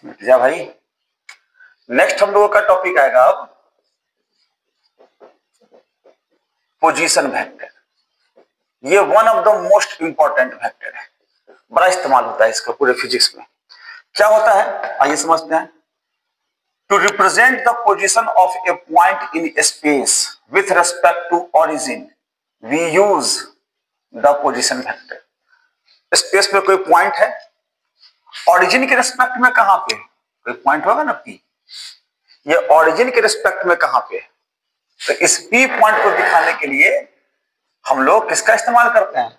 जा भाई। नेक्स्ट हम लोगों का टॉपिक आएगा अब पोजीशन वेक्टर। ये one of the most important vector है, बड़ा इस्तेमाल होता है इसका पूरे फिजिक्स में। क्या होता है आइए समझते हैं। To represent the position of a point in space with respect to origin we use the position vector. Space में कोई पॉइंट है, ऑरिजिन के रिस्पेक्ट में कहां पे कोई पॉइंट होगा ना पी, ये ऑरिजिन के रिस्पेक्ट में कहां पे, तो इस पी पॉइंट को दिखाने के लिए हम लोग किसका इस्तेमाल करते हैं,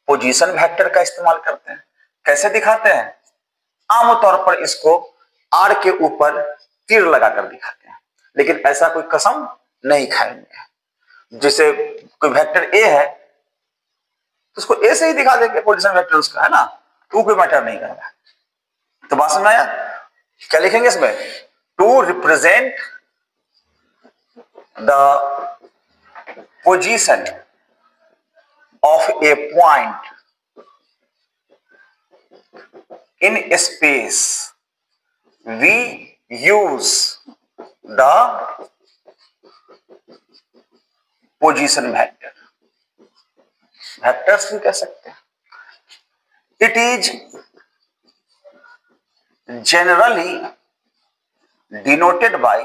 पोजीशन वेक्टर का इस्तेमाल करते हैं। कैसे दिखाते हैं, आमतौर पर इसको आर के ऊपर तीर लगाकर दिखाते हैं, लेकिन ऐसा कोई कसम नहीं खाएंगे। जैसे कोई वेक्टर ए है तो उसको ए से ही दिखा देंगे पोजीशन वेक्टर उसका, है ना, तो कोई मैटर नहीं कर रहा। तो बात समझ आया, क्या लिखेंगे इसमें, to represent the position of a point in space we use the position vector, vectors भी कह सकते हैं। it is generally denoted by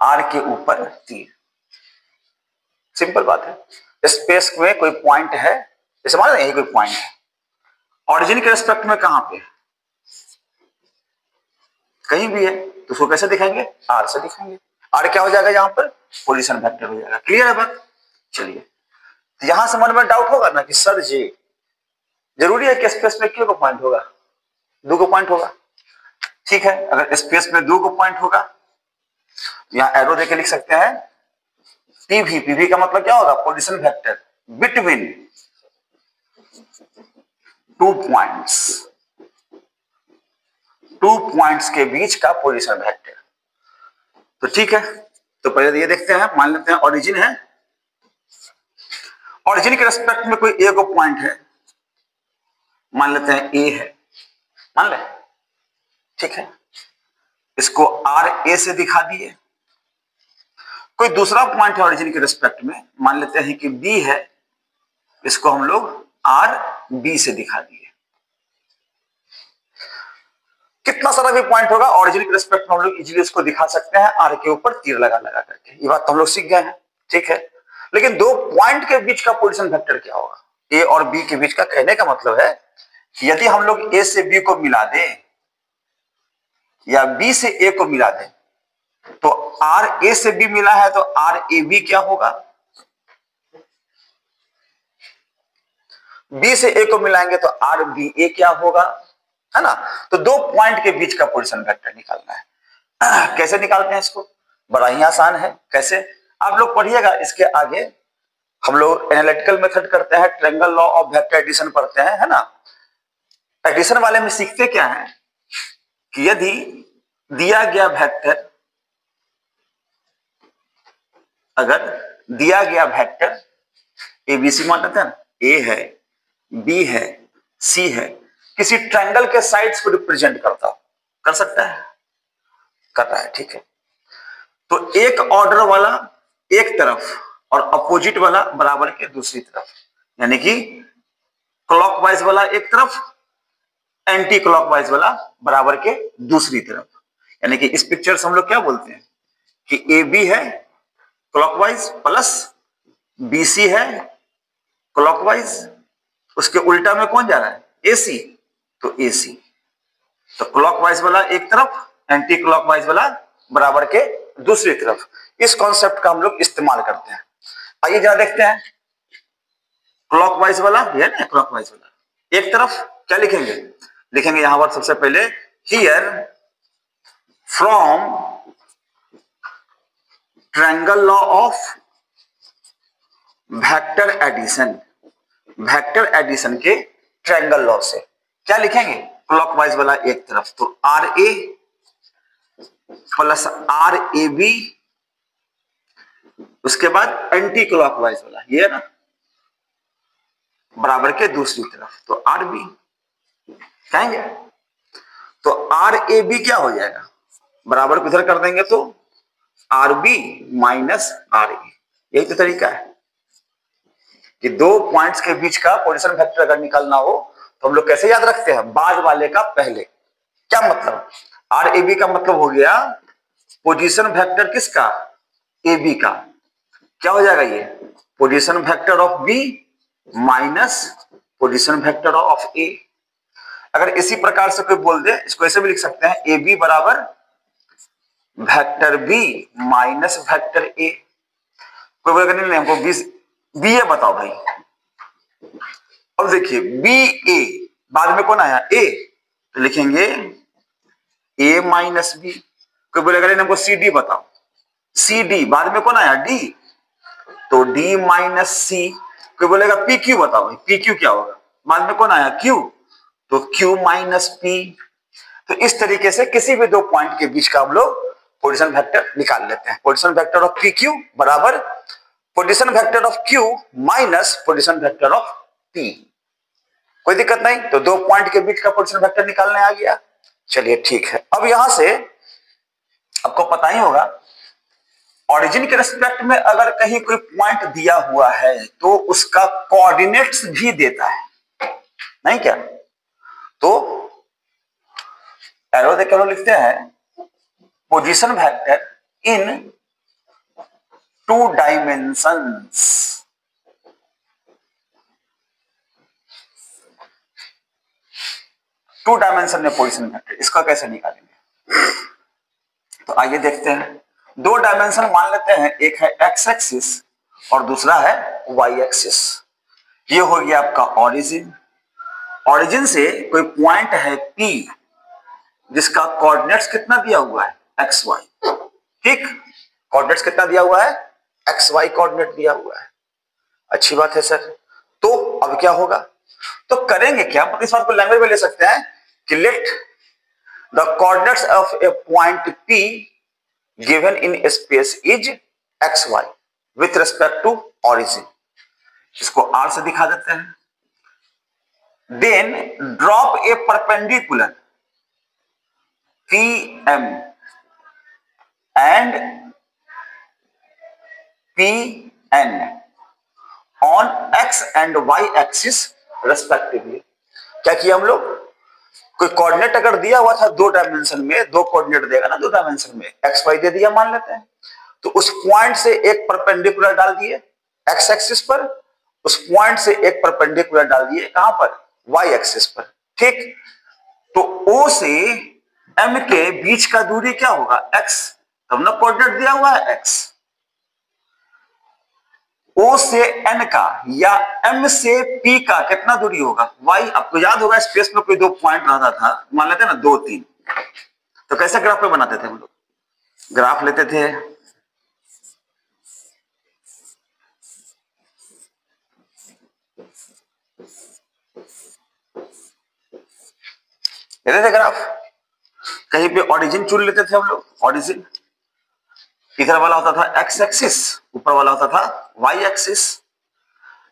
r के ऊपर तीर। सिंपल बात है, स्पेस में कोई पॉइंट है, जैसे मान यही कोई पॉइंट है, ऑरिजिन के रिस्पेक्ट में कहां पे, कहीं भी है, तो उसको कैसे दिखाएंगे, आर से दिखाएंगे। आर क्या हो जाएगा यहां पर, पोजीशन वेक्टर हो जाएगा। क्लियर है बात। चलिए, तो यहां से मन में डाउट होगा ना कि सर जी जरूरी है कि स्पेस में क्यों को पॉइंट होगा, दो को पॉइंट होगा। ठीक है, अगर स्पेस में दो को पॉइंट होगा, यहां एरो देके लिख सकते हैं पीवी। पीवी का मतलब क्या होगा, position vector between two points के बीच का पोजीशन वेक्टर। तो ठीक है, तो पहले ये देखते हैं, मान लेते हैं ऑरिजिन है, ऑरिजिन के रेस्पेक्ट में कोई ए को पॉइंट है, मान लेते हैं ए है, मान ले, ठीक है, इसको आर ए से दिखा दिए। कोई दूसरा पॉइंट है ऑरिजिन के रेस्पेक्ट में, मान लेते हैं कि बी है, इसको हम लोग आर बी से दिखा दिए। कितना सारा भी पॉइंट होगा ऑरिजिन के रेस्पेक्ट में हम लोग इजीली उसको दिखा सकते हैं आर के ऊपर तीर लगा लगा करके। ये बात तो हम लोग सीख गए हैं, ठीक है। लेकिन दो पॉइंट के बीच का पोजीशन वेक्टर क्या होगा, ए और बी के बीच का। कहने का मतलब है कि यदि हम लोग ए से बी को मिला दें या बी से ए को मिला दें, तो आर ए से बी मिला है तो आर ए बी क्या होगा, बी से ए को मिलाएंगे तो आर बी ए क्या होगा, है ना। तो दो पॉइंट के बीच का पोजीशन वेक्टर निकालना है। कैसे निकालते हैं इसको, बड़ा ही आसान है। कैसे, आप लोग पढ़िएगा, इसके आगे हम लोग एनालिटिकल मेथड करते हैं, triangle law of vector addition पढ़ते हैं, है ना। एडिशन वाले में सीखते क्या है कि यदि दिया गया वेक्टर, अगर दिया गया वेक्टर एबीसी मान लेते हैं ना, ए है, बी है, सी है, किसी ट्रायंगल के साइड्स को रिप्रेजेंट करता हो, कर सकता है, कर रहा है, ठीक है। तो एक ऑर्डर वाला एक तरफ और अपोजिट वाला बराबर के दूसरी तरफ, यानी कि क्लॉकवाइज वाला एक तरफ, एंटी क्लॉकवाइज वाला बराबर के दूसरी तरफ। यानी कि इस पिक्चर से हम लोग क्या बोलते हैं कि ए बी है क्लॉकवाइज प्लस बी सी है क्लॉकवाइज, उसके उल्टा में कौन जा रहा है, ए सी, तो ए सी। तो क्लॉकवाइज वाला एक तरफ, एंटी क्लॉकवाइज वाला बराबर के दूसरी तरफ। इस कॉन्सेप्ट का हम लोग इस्तेमाल करते हैं। आइए जरा देखते हैं, क्लॉकवाइज वाला है ना, क्लॉकवाइज वाला एक तरफ क्या लिखेंगे, लिखेंगे यहां पर सबसे पहले here from triangle law of vector addition, vector addition के ट्रायंगल लॉ से क्या लिखेंगे, क्लॉकवाइज वाला एक तरफ, तो R A plus R A B, उसके बाद एंटी क्लॉकवाइज वाला ये है ना, बराबर के दूसरी तरफ, तो आर बी। कहेंगे। तो आर ए बी क्या हो जाएगा, बराबर को इधर कर देंगे तो R B minus R A. यही तो तरीका है कि दो पॉइंट्स के बीच का पोजीशन वेक्टर अगर निकालना हो तो हम लोग कैसे याद रखते हैं, बाद वाले का पहले। क्या मतलब, आर ए बी का मतलब हो गया पोजीशन वेक्टर किसका, ए बी का। क्या हो जाएगा ये, position vector of B minus position vector of A. अगर इसी प्रकार से कोई बोल दे, इसको ऐसे भी लिख सकते हैं, ए बी बराबर vector B minus vector A. कोई बोलेगा नहीं हमको बी ए बताओ भाई। अब देखिए बी ए बाद में कौन आया, ए, तो लिखेंगे ए माइनस बी। कोई बोलेगा नहीं हमको सी डी बताओ, सी डी बाद में कौन आया, डी, तो डी माइनस सी। कोई बोलेगा पी क्यू बताओ भाई, पी क्यू क्या होगा, बाद में कौन आया, क्यू, तो क्यू माइनस पी। तो इस तरीके से किसी भी दो पॉइंट के बीच का हम लोग पोजीशन वेक्टर निकाल लेते हैं। Position vector of P Q बराबर position vector of Q minus position vector of P. कोई दिक्कत नहीं, तो दो पॉइंट के बीच का पोजीशन वेक्टर निकालने आ गया। चलिए ठीक है, अब यहां से आपको पता ही होगा ऑरिजिन के रेस्पेक्ट में अगर कहीं कोई पॉइंट दिया हुआ है तो उसका कोऑर्डिनेट्स भी देता है, नहीं क्या। तो एरो देकर लिखते हैं position vector in two dimensions. Two dimension में पोजीशन वेक्टर, इसका कैसे निकालेंगे, तो आइए देखते हैं। दो डायमेंशन मान लेते हैं, एक है एक्स एक्सिस और दूसरा है वाई एक्सिस। ये हो गया आपका ऑरिजिन। ऑरिजिन से कोई पॉइंट है P जिसका कोऑर्डिनेट्स कितना दिया हुआ है, एक्स वाई। ठीक, कोऑर्डिनेट्स कितना दिया हुआ है, एक्स वाई कोऑर्डिनेट दिया हुआ है। अच्छी बात है सर। तो अब क्या होगा, तो करेंगे क्या, इस बात को लैंग्वेज में ले सकते हैं कि let the coordinates of a point P given in space is xy with respect to origin। इसको r से दिखा देते हैं। Then drop a perpendicular PM and PN on x and y axis respectively। क्या किया हम लोग, कोई कोऑर्डिनेट अगर दिया हुआ था दो डायमेंशन में, दो कोऑर्डिनेट देगा ना दो डायमेंशन में, एक्स वाई दे दिया मान लेते हैं, तो उस पॉइंट से एक परपेंडिकुलर डाल दिए एक्स एक्सिस पर, उस पॉइंट से एक परपेंडिकुलर डाल दिए कहां पर, वाई एक्सिस पर। ठीक, तो O से M के बीच का दूरी क्या होगा, x, तब ना कोऑर्डिनेट दिया हुआ है x। O से N का या M से P का कितना दूरी होगा, y। आपको याद होगा स्पेस में कोई दो पॉइंट रहता था, मान लेते हैं ना 2 3, तो कैसे ग्राफ पे बनाते थे हम लोग, ग्राफ लेते थे, लेते थे ग्राफ, कहीं पे ऑरिजिन चुन लेते थे हम लोग। ऑरिजिन इधर वाला होता था एक्स एक्सिस, ऊपर वाला होता था वाई एक्सिस।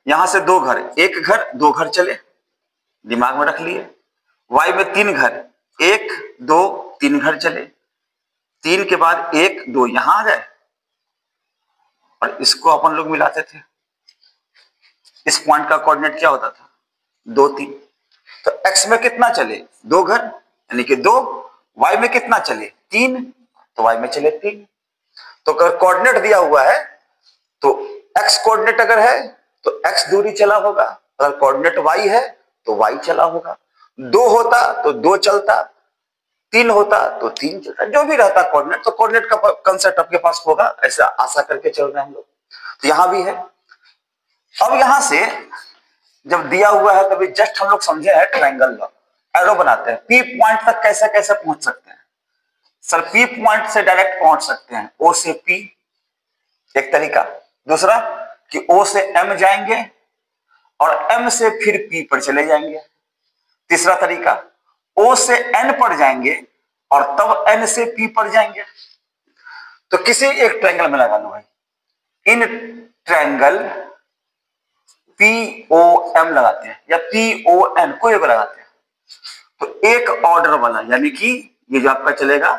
यहां से दो घर, एक घर दो घर चले, दिमाग में रख लिए। वाई में 3 घर, 1 2 3 घर चले, 3 के बाद 1 2 यहां आ गए और इसको अपन लोग मिलाते थे। इस पॉइंट का कोऑर्डिनेट क्या होता था, 2 3। तो एक्स में कितना चले, 2 घर यानी कि 2, वाई में कितना चले 3, तो वाई में चले 3। तो अगर कोऑर्डिनेट दिया हुआ है तो एक्स कोऑर्डिनेट अगर है तो एक्स दूरी चला होगा, अगर कोऑर्डिनेट वाई है तो वाई चला होगा। 2 होता तो 2 चलता, 3 होता तो 3 चलता, जो भी रहता कोऑर्डिनेट। तो कोऑर्डिनेट का कंसेप्ट आपके पास होगा, ऐसा आशा करके चल रहे हैं हम लोग। तो यहां भी है। अब यहां से जब दिया हुआ है तभी जस्ट हम लोग समझे हैं ट्रायंगल लॉ, एरो बनाते हैं। पी पॉइंट तक कैसे कैसे पहुंच सकते हैं सर, पी पॉइंट से डायरेक्ट पहुंच सकते हैं, ओ से पी एक तरीका, दूसरा कि ओ से एम जाएंगे और एम से फिर पी पर चले जाएंगे, तीसरा तरीका ओ से एन पर जाएंगे और तब एन से पी पर जाएंगे। तो किसी एक ट्रायंगल में लगा लो भाई, इन ट्रायंगल पी ओ एम लगाते हैं या पी ओ एन, कोई एक लगाते हैं। तो एक ऑर्डर वाला, यानी कि ये जो आपका चलेगा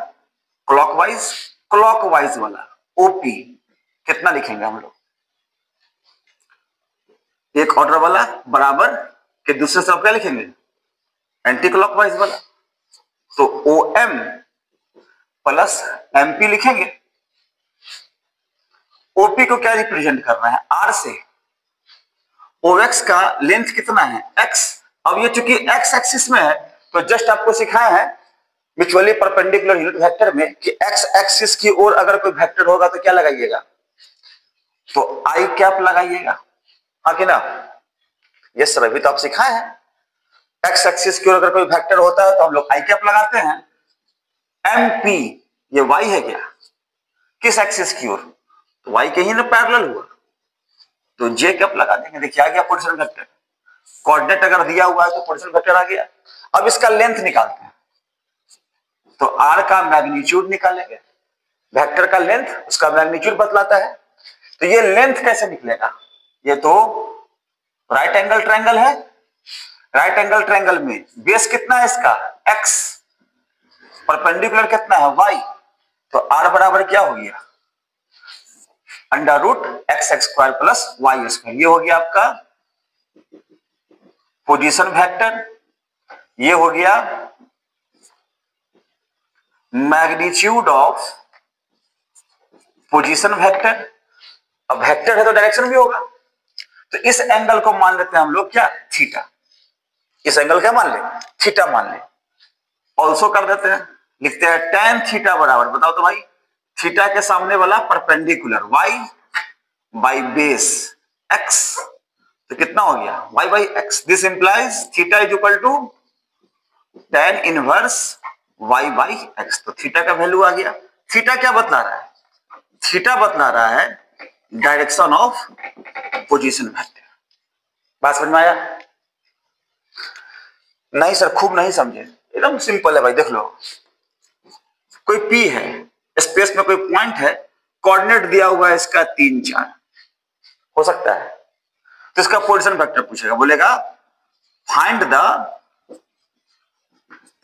क्लॉकवाइज वाला ओपी कितना लिखेंगे हम लोग, एक ऑर्डर वाला बराबर के दूसरे तरफ क्या लिखेंगे, एंटी क्लॉकवाइज वाला, तो ओएम प्लस एमपी लिखेंगे। ओपी को क्या रिप्रेजेंट करना है, आर से, ओएक्स का लेंथ कितना है, एक्स। अब ये चूंकि एक्स एक्सिस में है तो जस्ट आपको सिखाया है म्यूचुअली परपेंडिकुलर यूनिट वेक्टर में कि एक्स एक्सिस की ओर अगर कोई वेक्टर होगा तो क्या लगाइएगा, तो आई कैप लगाइएगा, हाँ कि ना, ये सर अभी तो आप सिखाए हैं। एक्स एक्सिस की ओर अगर कोई वेक्टर होता है तो हम लोग आई कैप लगाते हैं। एमपी ये वाई है क्या, किस एक्सिस की ओर, तो वाई के ही ना पैरेलल हुआ, तो जे कैप लगा देंगे। देखिए आ गया पोजीशन वेक्टर, कोऑर्डिनेट अगर दिया हुआ है तो पोजीशन वेक्टर आ गया। अब इसका लेंथ निकालते हैं, तो आर का मैग्नीट्यूड निकालेंगे, वेक्टर का लेंथ उसका मैग्नीट्यूड बतलाता है। तो ये लेंथ कैसे निकलेगा, ये तो राइट एंगल ट्रायंगल है, राइट एंगल ट्रायंगल में बेस कितना है इसका, एक्स, परपेंडिकुलर कितना है, वाई, तो आर बराबर क्या हो गया, under root x x square plus y square. ये हो गया आपका पोजीशन वेक्टर, ये हो गया मैग्नीट्यूड ऑफ पोजीशन वेक्टर। अब वेक्टर है तो डायरेक्शन भी होगा, तो इस एंगल को मान लेते हैं हम लोग क्या, थीटा। इस एंगल क्या मान ले, थीटा मान ले। ऑल्सो कर देते हैं, लिखते हैं tan थीटा बराबर, बताओ तो भाई, थीटा के सामने वाला perpendicular y by base x, तो कितना हो गया y by x. This implies theta is equal to tan inverse y by x. तो थीटा का वैल्यू आ गया। थीटा क्या बतला रहा है, थीटा बतला रहा है डायरेक्शन ऑफ पोजीशन वेक्टर। बात समझ में आया, नहीं सर खूब नहीं समझे, एकदम सिंपल है भाई। देख लो, कोई P है, स्पेस में कोई पॉइंट है, कोऑर्डिनेट दिया हुआ है इसका 3 4, हो सकता है, तो इसका पोजीशन वेक्टर पूछेगा, बोलेगा फाइंड द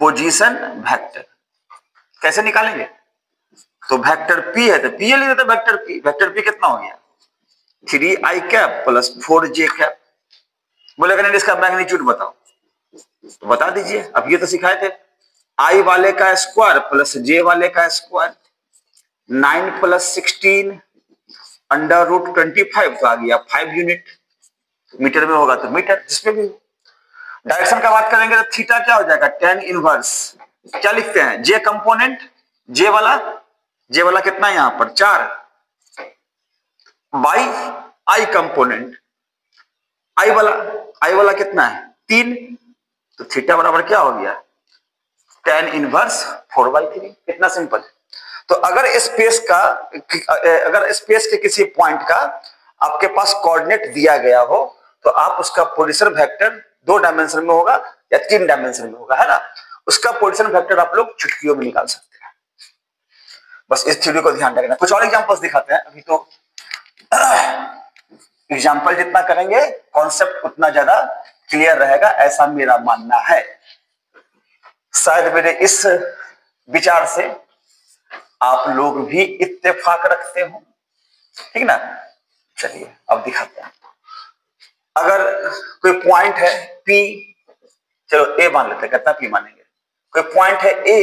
पोजीशन वेक्टर। कैसे निकालेंगे, तो वेक्टर P है तो P ले लेते, वेक्टर P कितना हो गया, 3i cap plus 4j cap. बोलेगा नहीं इसका मैग्नीट्यूड बताओ, तो बता दीजिए, अब ये तो सिखाए थे, आई वाले का स्क्वायर प्लस जे वाले का स्क्वायर, 9 प्लस 16 अंडर रूट 25, तो आ गया 5 यूनिट, मीटर में होगा तो मीटर, जिसमें भी। डायरेक्शन का बात करेंगे तो थीटा क्या हो जाएगा, tan इनवर्स, क्या लिखते हैं, जे कंपोनेंट, जे वाला कितना है यहां पर 4, बाई आई कंपोनेंट, आई वाला कितना है 3, तो थीटा बराबर क्या हो गया, tan इनवर्स 4/3। कितना सिंपल। तो अगर स्पेस के किसी पॉइंट का आपके पास कोऑर्डिनेट दिया गया हो तो आप उसका पोजीशन वेक्टर 2 डायमेंशन में होगा या 3 डायमेंशन में होगा, है ना, उसका पोजीशन वेक्टर आप लोग चुटकियों में निकाल सकते हैं। बस इस थ्योरी को ध्यान रखना। कुछ और एग्जांपल्स दिखाते हैं, अभी तो एग्जांपल जितना करेंगे कॉन्सेप्ट उतना ज्यादा क्लियर रहेगा, ऐसा मेरा मानना है। शायद मेरे इस विचार से आप लोग भी इत्तेफाक रखते हो, ठीक ना। चलिए अब दिखाते हैं, अगर कोई पॉइंट है P, चलो A मान लेते हैं, कितना P मानेंगे, कोई पॉइंट है A,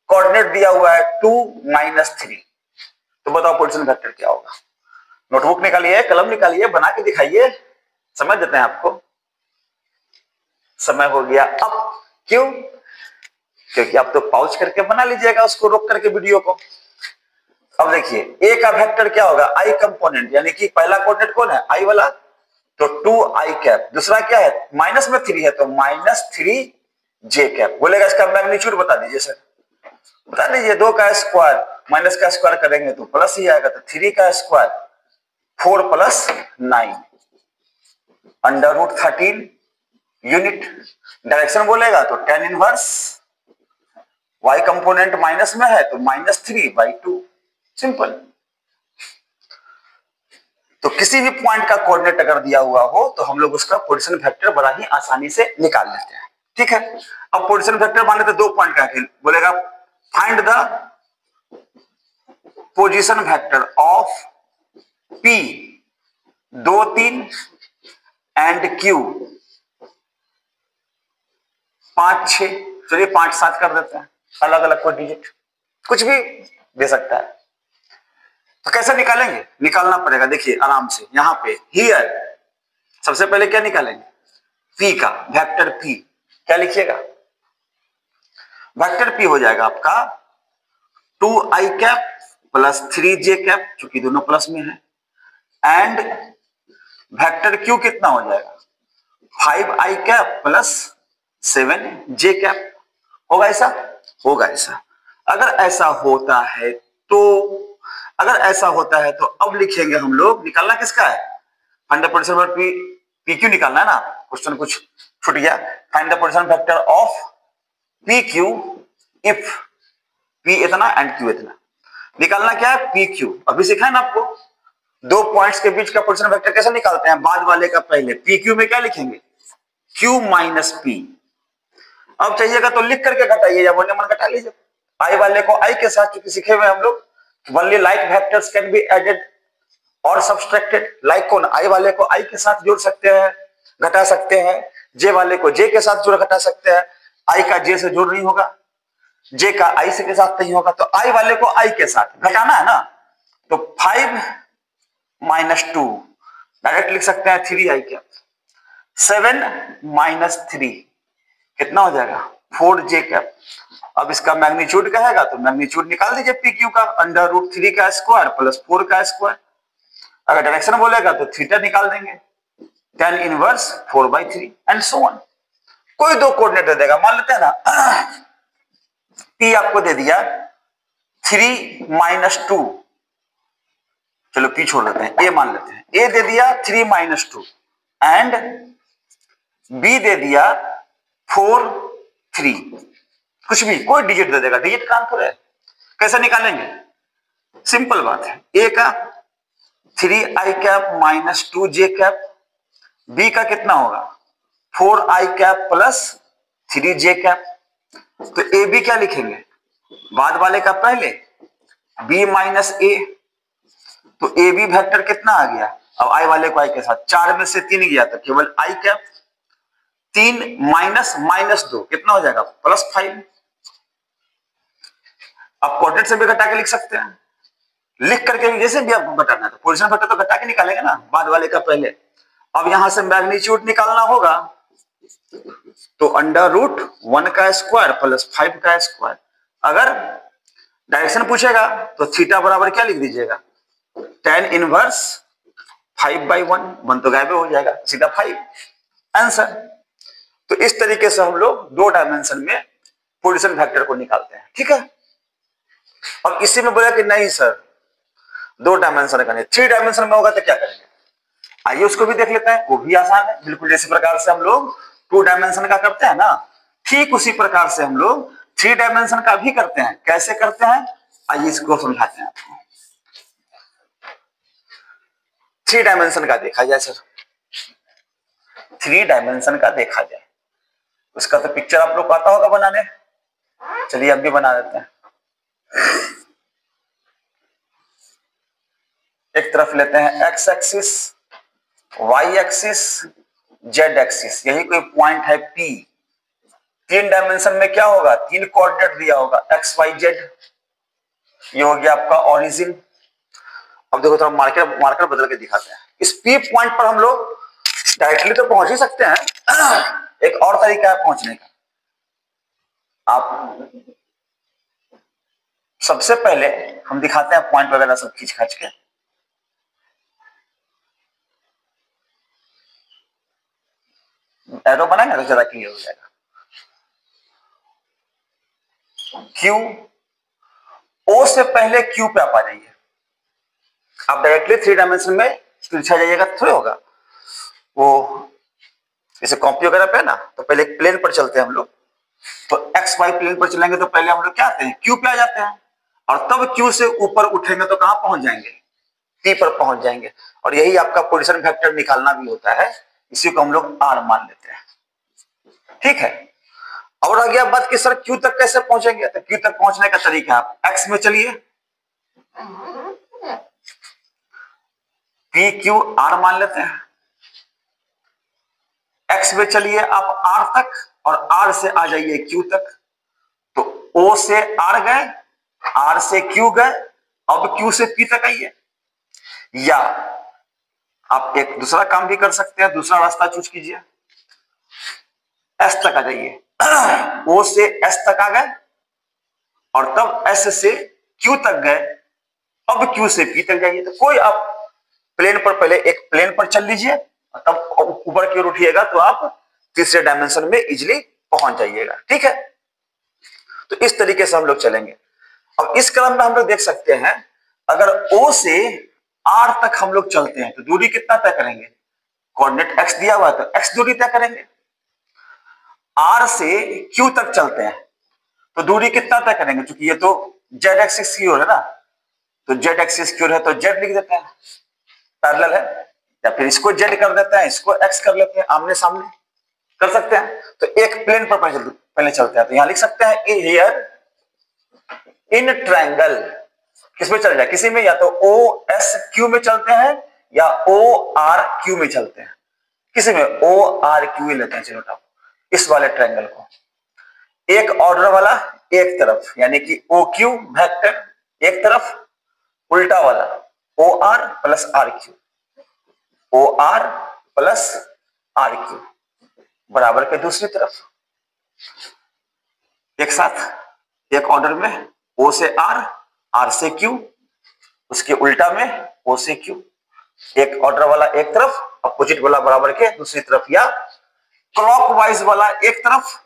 कोऑर्डिनेट दिया हुआ है 2 - 3, तो बताओ पोजीशन वेक्टर क्या होगा। नोटबुक निकालिए, कलम निकालिए, बना के दिखाइए, समझ देते हैं आपको। समय हो गया अब, क्यों, क्योंकि आप तो पॉज करके बना लीजिएगा उसको, रोक करके वीडियो को। अब देखिए A का वेक्टर क्या होगा, आई कंपोनेंट, यानी कि पहला कोऑर्डिनेट कौन है, आई वाला, तो 2i कैप, दूसरा क्या है माइनस में 3 है तो -3j कैप। बोलेगा इसका मैग्नीट्यूड बता दीजिए सर, बता दीजिए, 2 का स्क्वायर माइनस का स्क्वायर करेंगे तो प्लस ही आएगा, तो 3 का square 4 + 9 under root 13 unit. Direction बोलेगा तो tan inverse, y component minus में है तो -3/2, सिंपल। तो किसी भी पॉइंट का कोऑर्डिनेट अगर दिया हुआ हो तो हम लोग उसका पोजीशन वेक्टर बड़ा ही आसानी से निकाल लेते हैं। ठीक है, अब पोजीशन वेक्टर मान लेते 2 पॉइंट का है, बोलेगा find the position vector of P 2 3 and Q 5 6। चलिए 5 7 कर देते हैं, अलग अलग कोई डिजिट कुछ भी दे सकता है। तो कैसे निकालेंगे, निकालना पड़ेगा, देखिए आराम से। यहां पे हियर सबसे पहले क्या निकालेंगे, P का वेक्टर P क्या लिखिएगा, वेक्टर P हो जाएगा आपका 2i cap plus 3j cap, चूंकि दोनों प्लस में है, एंड वेक्टर Q कितना हो जाएगा 5i cap plus 7j cap. होगा ऐसा, होगा ऐसा। अगर ऐसा होता है तो, अगर ऐसा होता है तो अब लिखेंगे हम लोग, निकालना किसका है, find the position vector P Q निकालना है ना, क्वेश्चन कुछ छूट गया। Find the position vector of P Q if P इतना एंड क्यू इतना। निकालना क्या है, पी क्यू। अभी सिखाया ना आपको, 2 पॉइंट्स के बीच का पोजीशन वेक्टर कैसे निकालते हैं, बाद वाले का पहले। पी क्यू में क्या लिखेंगे, क्यू माइनस पी। अब चाहिएगा तो लिख करके घटाइए या मन घटा लीजिए, आई वाले को आई के साथ, क्योंकि सीखे हुए हम लोग only like vectors can be added और सब्सट्रैक्टेड। लाइक को आई वाले को आई के साथ जोड़ सकते हैं, घटा सकते हैं, जे वाले को जे के साथ जोड़ घटा सकते हैं। आई का जे से जोड़ नहीं होगा, जे का आई से के साथ नहीं होगा, तो आई वाले को आई के साथ घटाना है ना, तो 5 माइनस 2 डायरेक्ट लिख सकते हैं 3i कैप। 7 माइनस 3 कितना हो जाएगा 4j कैप। अब इसका मैग्नीट्यूड कहेगा तो मैग्नीट्यूड निकाल दीजिए पी क्यू का, अंडर रूट 3 का स्क्वायर प्लस 4 का स्क्वायर। अगर डायरेक्शन बोलेगा तो थीटा निकाल देंगे, tan inverse 4/3 and so on. कोई 2 कोऑर्डिनेट दे देगा, मान लेते हैं ना P आपको दे दिया 3 माइनस 2, चलो P छोड़ देते हैं, A मान लेते हैं। A दे दिया 3 माइनस 2 एंड B दे दिया 4 3, कुछ भी कोई डिजिट दे देगा, डिजिट का आंसर है। कैसे निकालेंगे, सिंपल बात है। A का 3i cap minus 2j cap, B का कितना होगा 4i cap plus 3j cap. तो ए बी क्या लिखेंगे, बाद वाले का पहले, B माइनस ए, तो ए बी वेक्टर कितना आ गया, अब आई वाले को आई के साथ 4 में से 3 गया तो केवल आई कैप। 3 माइनस माइनस 2 कितना हो जाएगा प्लस 5। आप कोऑर्डिनेट से भी घटा के लिख सकते हैं, लिख करके जैसे भी आपको घटाना है, तो पोजीशन वेक्टर तो घटा के निकालेंगे ना, बाद वाले का पहले। अब यहां से मैग्नीट्यूड निकालना होगा, तो अंडर रूट 1 का स्क्वायर प्लस 5 का स्क्वायर। अगर डायरेक्शन पूछेगा तो थीटा बराबर क्या लिख दीजिएगा, tan इनवर्स 5/1, 1 तो गायब हो जाएगा, सीधा 5 आंसर। तो इस तरीके से हम लोग 2 डायमेंशन में पोजीशन वेक्टर को निकालते हैं, ठीक है। और इसी में बोला कि नहीं सर 2 डायमेंशन का नहीं, 3 डायमेंशन में होगा तो क्या करेंगे, आइए उसको भी देख लेते हैं। वो भी आसान है, बिल्कुल जैसे प्रकार से हम लोग 2 डायमेंशन का करते हैं ना, ठीक उसी प्रकार से हम लोग 3 डायमेंशन का भी करते हैं। कैसे करते हैं, आइए इसको समझाते हैं आपको। 3 डायमेंशन का देखा जाए सर, 3 डायमेंशन का देखा जाए, उसका तो पिक्चर आप लोग को आता होगा बनाने, चलिए अब भी बना देते हैं। एक तरफ लेते हैं x axis, y axis, z axis, यही कोई पॉइंट है P। 3 डायमेंशन में क्या होगा, 3 कोऑर्डिनेट दिया होगा एक्स वाई जेड, ये हो गया आपका ओरिजिन। अब देखो थोड़ा मार्कर बदल के दिखाते हैं। इस P पॉइंट पर हम लोग डायरेक्टली तो पहुंच ही सकते हैं, एक और तरीका है पहुंचने का। आप सबसे पहले हम दिखाते हैं पॉइंट वगैरह सब खींच खाच के, एरो बनाएंगे तो ज्यादा क्लियर हो जाएगा। क्यू, ओ से पहले क्यू पे आप आ जाइए। आप डायरेक्टली 3 डायमेंशन में तिरछा जाइएगा थोड़ी होगा, वो जैसे कॉपी वगैरह पे ना, तो पहले प्लेन पर चलते हैं हम लोग। तो एक्स वाई प्लेन पर चलेंगे तो पहले हम लोग क्या आते हैं, क्यू पे आ जाते हैं, और तब क्यू से ऊपर उठेंगे तो कहां पहुंच जाएंगे, पी पर पहुंच जाएंगे। और यही आपका पोजीशन वेक्टर निकालना भी होता है, इसी को हम लोग आर मान लेते हैं, ठीक है। और आ गया बात कि सर क्यू तक कैसे पहुंचेंगे, तो क्यू तक पहुंचने का तरीका आप एक्स में चलिए, पी क्यू आर मान लेते हैं, एक्स में चलिए आप आर तक और आर से आ जाइए क्यू तक, तो ओ से आर गए, आर से क्यू गए, अब क्यू से पी तक आइए। या आप एक दूसरा काम भी कर सकते हैं, दूसरा रास्ता चूज कीजिए, एस तक आ जाइए, ओ से एस तक आ गए और तब एस से क्यू तक गए, अब क्यू से पी तक जाइए। तो कोई आप प्लेन पर पहले एक प्लेन पर चल लीजिए और तब ऊपर की ओर उठिएगा तो आप तीसरे डायमेंशन में इजिली पहुंच जाइएगा। ठीक है, तो इस तरीके से हम लोग चलेंगे। अब इस क्रम में हम लोग देख सकते हैं, अगर ओ से आर तक हम लोग चलते हैं तो दूरी कितना तय करेंगे, कोऑर्डिनेट एक्स दिया हुआ है तो एक्स दूरी तय करेंगे। आर से क्यू तक चलते हैं तो दूरी कितना तय करेंगे, क्योंकि ये तो जेड एक्सिस की ओर है ना, तो जेड एक्सिस की ओर है तो जेड लिख देते हैं, पैरेलल है, या फिर इसको जेड कर देते हैं, इसको एक्स कर लेते हैं, आमने सामने कर सकते हैं। तो एक प्लेन पर पहले चलते हैं, तो यहां लिख सकते हैं हियर इन ट्रायंगल, किसमें चल जाए, किसी में, या तो ओ एस क्यू में चलते हैं या ओ आर क्यू में चलते हैं, किसी में ओ आर क्यू लेते हैं। चलो इस वाले ट्रायंगल को एक ऑर्डर वाला एक तरफ, यानी कि ओ क्यू वेक्टर एक तरफ, उल्टा वाला O R plus R Q, O R plus R Q बराबर के दूसरी तरफ, एक साथ एक ऑर्डर में ओ से आर, आर से क्यू, उसके उल्टा में ओ से क्यू, एक ऑर्डर वाला एक तरफ, अपोजिट वाला बराबर के दूसरी तरफ, या क्लॉकवाइज वाला एक तरफ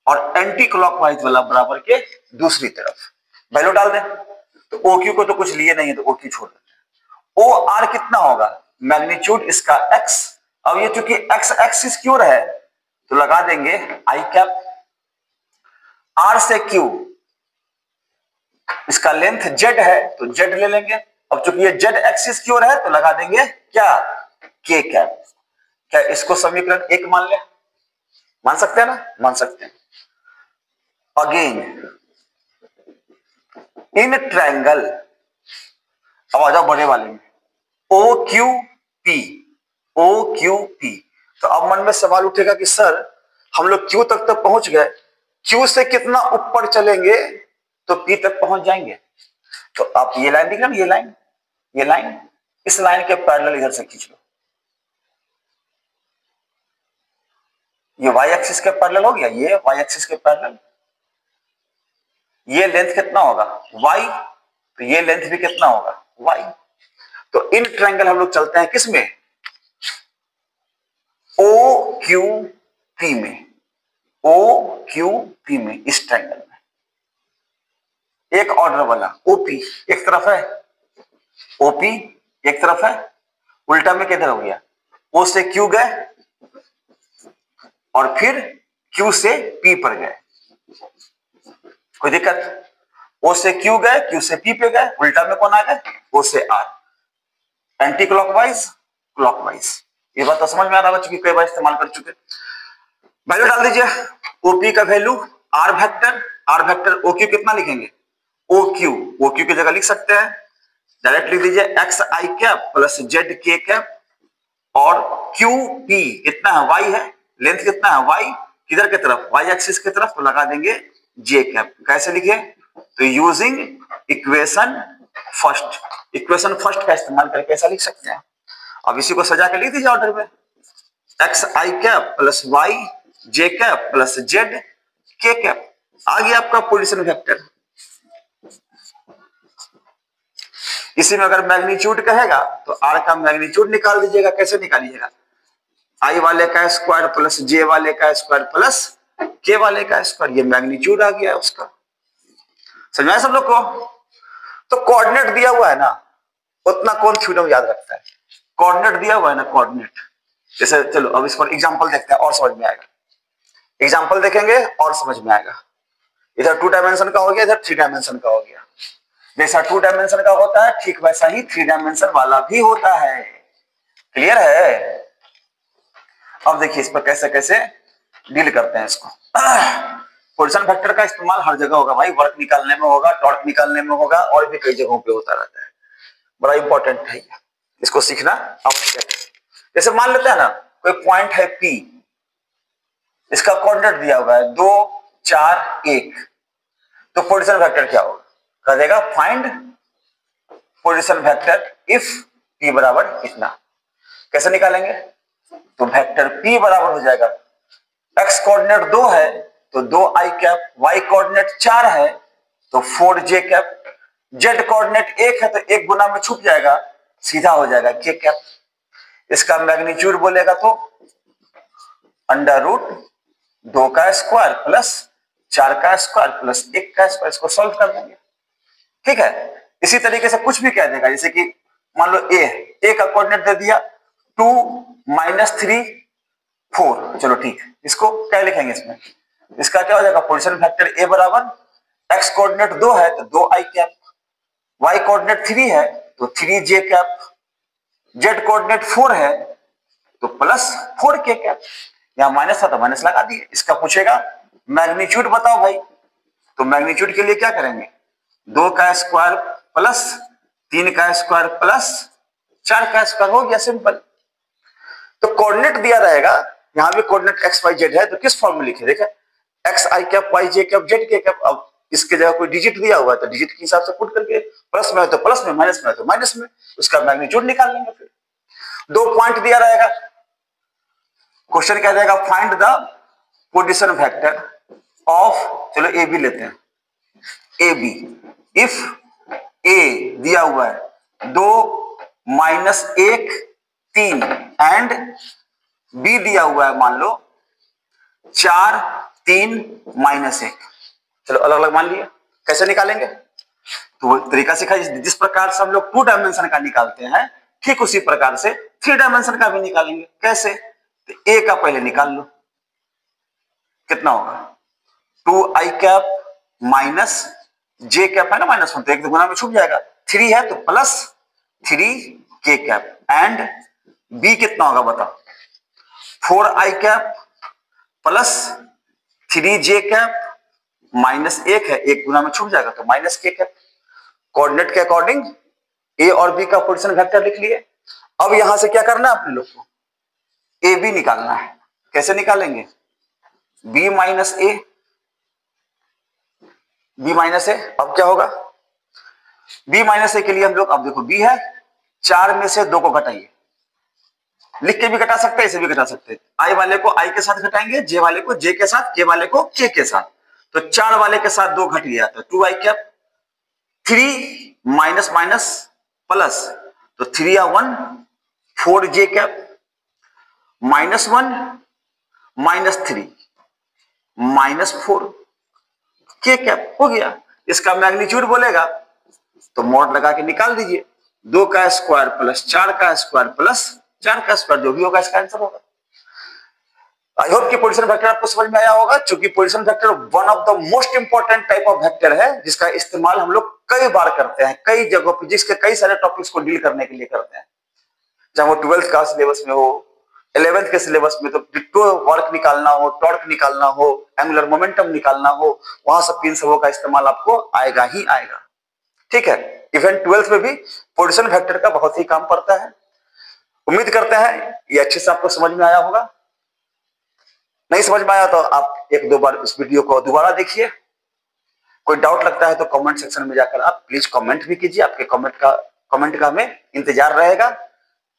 और एंटी क्लॉकवाइज वाला बराबर के दूसरी तरफ। वैल्यू डाल दें, तो ओ क्यू को तो कुछ लिए नहीं है तो ओ क्यू छोड़ देते हैं। ओ आर कितना होगा, मैग्नीट्यूड इसका एक्स, अब ये चूंकि एक्स एक्सिस की ओर है तो लगा देंगे आई कैप, आर से क्यू इसका लेंथ जेड है तो जेड ले लेंगे, अब चूंकि ये जेड एक्सिस की ओर है तो लगा देंगे क्या, के कैप। क्या इसको समीकरण एक मान ले, मान सकते हैं ना, मान सकते हैं। अगेन इन ट्रायंगल, अब आ जाओ बड़े वाले में, O Q P, O Q P, तो अब मन में सवाल उठेगा कि सर हम लोग क्यू तक तो पहुंच गए, क्यू से कितना ऊपर चलेंगे तो पी तक पहुंच जाएंगे। तो आप ये लाइन दिख रहा है, ये लाइन, ये लाइन, इस लाइन के पैरेलल इधर से खींच लो, ये वाई एक्सिस के पैरेलल हो गया, ये वाई एक्सिस के पैरेलल, ये लेंथ कितना होगा y, तो ये लेंथ भी कितना होगा y। तो इन ट्रायंगल हम लोग चलते हैं किसमें, ओ क्यू पी में, ओ क्यू पी में, इस ट्रायंगल में एक ऑर्डर वाला ओपी एक तरफ है, ओपी एक तरफ है, उल्टा में किधर हो गया, ओ से क्यू गए और फिर क्यू से पी पर गए, कोई दिक्कत, ओ से क्यू गए, क्यू से पी पे गए, उल्टा में कौन आ गए, ओ से आर, एंटी क्लॉकवाइज क्लॉकवाइज। ये बात तो समझ में आ रहा है, चूंकि कई बार इस्तेमाल कर चुके। वैल्यू डाल दीजिए, ओपी का value R vector, R vector O Q कितना लिखेंगे, ओ क्यू, ओ क्यू की जगह लिख सकते हैं डायरेक्ट लिख दीजिए एक्स आई कैप प्लस जेड के कैप, और क्यू पी कितना है, वाई है, लेंथ कितना है वाई, किधर की तरफ, वाई एक्सिस की तरफ, तो लगा देंगे जे कैप। कैसे लिखे, तो using equation first, equation first का इस्तेमाल करके ऐसा लिख सकते हैं। अब इसी को सजा के लिख दीजिए ऑर्डर में, एक्स आई कैप प्लस वाई जे कैप प्लस जेड के कैप, आ गया आपका पोजीशन वेक्टर। इसी में अगर मैग्नीट्यूड कहेगा तो आर का मैग्नीट्यूड निकाल दीजिएगा, कैसे निकालिएगा, आई वाले का स्क्वायर प्लस जे वाले का स्क्वायर प्लस के वाले का स्क्वायर, ये मैग्नीट्यूड आ गया उसका। समझ में सब लोग को। तो कोऑर्डिनेट दिया हुआ है ना, उतना कौन थ्योरम याद रखता है, कोऑर्डिनेट दिया हुआ है ना, कोऑर्डिनेट। जैसे चलो अब इस पर एग्जांपल देखते हैं और समझ में आएगा, एग्जांपल देखेंगे और समझ में आएगा। इधर 2 डायमेंशन का हो गया, इधर 3 डायमेंशन का हो गया। जैसा 2 डायमेंशन का होता है ठीक वैसा ही 3 डायमेंशन वाला भी होता है। क्लियर है। अब देखिए इस पर कैसे कैसे डील करते हैं इसको। पोजीशन वेक्टर का इस्तेमाल हर जगह होगा भाई, वर्क निकालने में होगा, टॉर्क निकालने में होगा, और भी कई जगहों पे होता रहता है। बड़ा इंपॉर्टेंट है, इसको सीखना आवश्यक है। जैसे मान लेते हैं ना कोई पॉइंट है P, इसका कोऑर्डिनेट दिया हुआ है 2 4 1, तो पोजीशन वेक्टर क्या होगा? कह देगा find position vector if P बराबर इतना। कैसे निकालेंगे? तो वेक्टर P बराबर हो जाएगा, x कोऑर्डिनेट 2 है तो 2i कैप, y कोऑर्डिनेट 4 है तो 4j कैप, z कोऑर्डिनेट 1 है तो 1 गुना में छुप जाएगा, सीधा हो जाएगा k कैप। इसका मैग्नीट्यूड बोलेगा तो अंडर रूट 2 का स्क्वायर प्लस 4 का स्क्वायर प्लस 1 का स्क्वायर। इसको सॉल्व कर देंगे, ठीक है। इसी तरीके से कुछ भी कह देगा, जैसे कि मान लो a का कोऑर्डिनेट दे दिया 2 -3 4, चलो ठीक है। इसको क्या लिखेंगे? इसमें इसका क्या हो जाएगा? पोजीशन वेक्टर a बराबर x कोऑर्डिनेट 2 है तो 2i कैप, y कोऑर्डिनेट 3 है तो 3j कैप, z कोऑर्डिनेट 4 है तो प्लस 4k कैप। यहां माइनस था तो माइनस लगा दिए। इसका पूछेगा मैग्नीट्यूड बताओ भाई, तो मैग्नीट्यूड के लिए क्या करेंगे? 2 का स्क्वायर प्लस 3 का स्क्वायर प्लस 4 का स्क्वायर, हो गया सिंपल। तो कोऑर्डिनेट दिया रहेगा, यहां भी कोऑर्डिनेट x y z है तो किस फॉर्म में लिखे? देखें x i cap, y j cap, z k cap. अब इसके जगह कोई डिजिट दिया हुआ है तो डिजिट के हिसाब से पुट करके, प्लस में है तो प्लस में, माइनस में है तो माइनस में, उसका मैग्नीट्यूड निकाल लेंगे। फिर 2 पॉइंट दिया रहेगा, क्वेश्चन क्या रहेगा? Find the position vector of, चलो ए बी लेते हैं, ए बी इफ ए दिया हुआ है 2 -1 3 एंड बी दिया हुआ है मान लो 4 3 -1। चलो अलग अलग मान लिया, कैसे निकालेंगे? तो तरीका सिखा, जिस प्रकार से हम लोग 2 डायमेंशन का निकालते हैं ठीक उसी प्रकार से 3 डायमेंशन का भी निकालेंगे। कैसे? तो ए का पहले निकाल लो, कितना होगा? 2i cap minus j cap है ना, -1 तो 1 गुना में छुप जाएगा, 3 है तो plus 3k cap, and b कितना होगा बताओ? 4i cap plus 3j cap -1 है, 1 गुना में छुप जाएगा तो -k कैप। कोऑर्डिनेट के अकॉर्डिंग a और b का पोजीशन वेक्टर लिख लिए। अब यहां से क्या करना है अपने लोग को? ए बी निकालना है। कैसे निकालेंगे? b माइनस ए, b माइनस ए। अब क्या होगा? b माइनस ए के लिए हम लोग, अब देखो b है, 4 में से 2 को घटाइए, लिख के भी घटा सकते हैं, ऐसे भी घटा सकते हैं। i वाले को i के साथ घटाएंगे, j वाले को j के साथ, k वाले को k के साथ। तो 4 वाले के साथ 2 घट गया तो 2i cap, 3 minus minus plus, तो 3 या 1 4j कैप, -1 -3 -4 k कैप हो गया। इसका मैग्नीट्यूड बोलेगा तो मोड लगा के निकाल दीजिए, 2 का स्क्वायर प्लस 4 का स्क्वायर प्लस 4 का स्क्वायर, जो भी होगा इसका आंसर होगा। आई होप कि पोजीशन वेक्टर आपको समझ में आया होगा, क्योंकि position vector one of the most important type of vector है, जिसका इस्तेमाल हम लोग कई बार करते हैं, कई जगहों पर, जिसके कई सारे टॉपिक्स को डील करने के लिए करते हैं। चाहे वो 12th का सिलेबस में हो, 11th के सिलेबस में तो डिट्टो वर्क निकालना हो, टॉर्क निकालना हो, एंगुलर मोमेंटम निकालना हो, वहां सब इन सबों का इस्तेमाल आपको आएगा ही आएगा, ठीक है। इवन 12th में भी पोजीशन वेक्टर का बहुत ही काम पड़ता है। उम्मीद करते हैं ये अच्छे से आपको समझ में आया होगा। नहीं समझ में आया तो आप 1-2 बार इस वीडियो को दोबारा देखिए। कोई डाउट लगता है तो कमेंट सेक्शन में जाकर आप प्लीज कमेंट भी कीजिए, आपके कमेंट का हमें इंतजार रहेगा।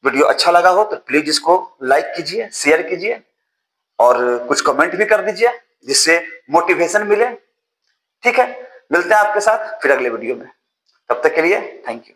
वीडियो अच्छा लगा हो तो प्लीज इसको लाइक कीजिए, शेयर कीजिए और कुछ कमेंट भी कर दीजिए, जिससे मोटिवेशन मिले, ठीक है। मिलते हैं आपके साथ फिर अगले वीडियो में, तब तक के लिए थैंक यू।